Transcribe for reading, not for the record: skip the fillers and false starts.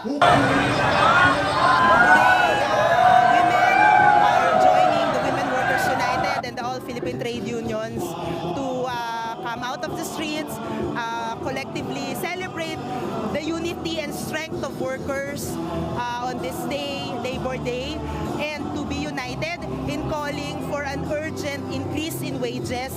Women are joining the Women Workers United and the All Philippine Trade Unions to come out of the streets, collectively celebrate the unity and strength of workers on this day, Labor Day, and to be united in calling for an urgent increase in wages.